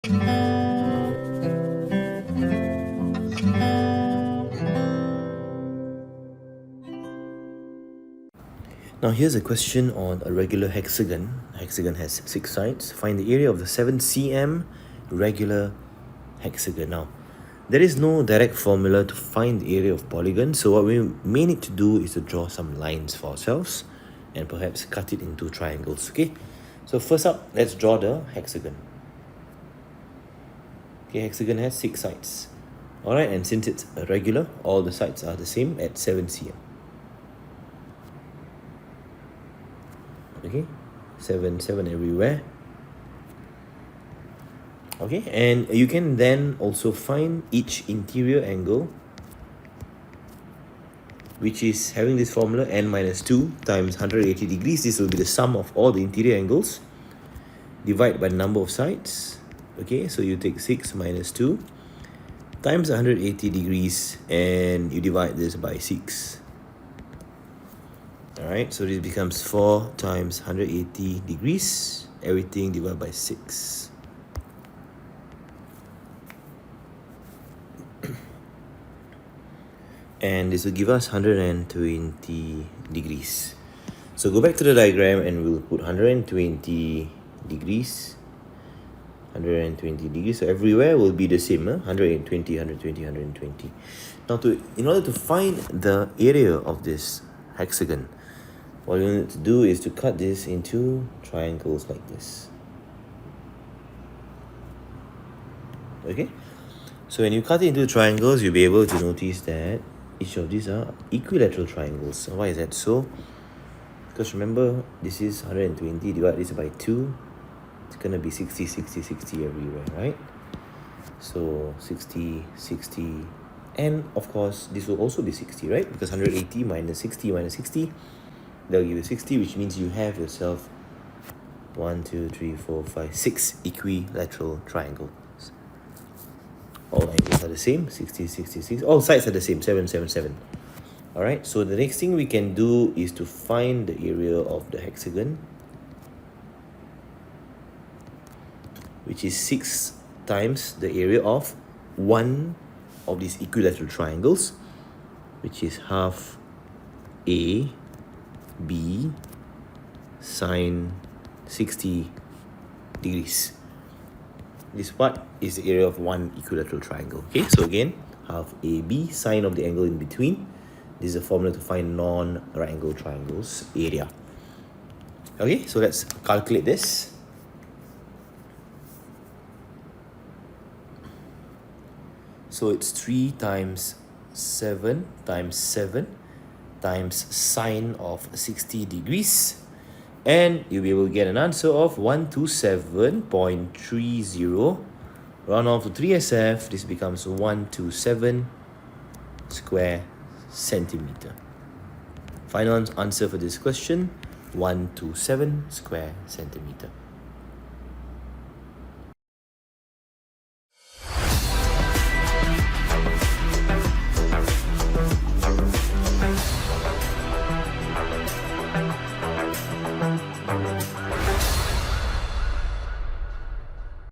Now here's a question on a regular hexagon. A hexagon has 6 sides. Find the area of the 7 cm regular hexagon. Now, there is no direct formula to find the area of polygon, so what we may need to do is to draw some lines for ourselves and perhaps cut it into triangles. Okay, so first up, let's draw the hexagon. Okay, hexagon has 6 sides. Alright, and since it's a regular, all the sides are the same at 7 cm. Okay, 7 everywhere. Okay, and you can then also find each interior angle, which is having this formula n minus 2 times 180 degrees. This will be the sum of all the interior angles. Divide by the number of sides. Okay, so you take 6 minus 2 times 180 degrees and you divide this by 6. Alright, so this becomes 4 times 180 degrees. Everything divided by 6. And this will give us 120 degrees. So go back to the diagram and we'll put 120 degrees. 120 degrees. So everywhere will be the same. 120, 120, 120. Now, in order to find the area of this hexagon, what you need to do is to cut this into triangles like this. Okay? So when you cut it into triangles, you'll be able to notice that each of these are equilateral triangles. So why is that so? Because remember, this is 120, divide this by 2. It's going to be 60, 60, 60 everywhere, right? So 60, 60, and of course, this will also be 60, right? Because 180 minus 60 minus 60, they'll give you 60, which means you have yourself 1, 2, 3, 4, 5, 6 equilateral triangles. All angles are the same, 60, 66. All sides are the same, 7, 7, 7. Alright, so the next thing we can do is to find the area of the hexagon, which is 6 times the area of one of these equilateral triangles, which is half A, B, sine 60 degrees. This part is the area of one equilateral triangle. Okay, so again, half AB, sine of the angle in between. This is a formula to find non-right angle triangles area. Okay, so let's calculate this. So it's 3 times 7 times 7 times sine of 60 degrees. And you'll be able to get an answer of 127.30. Round off to 3SF, this becomes 127 square centimeter. Final answer for this question, 127 square centimeter.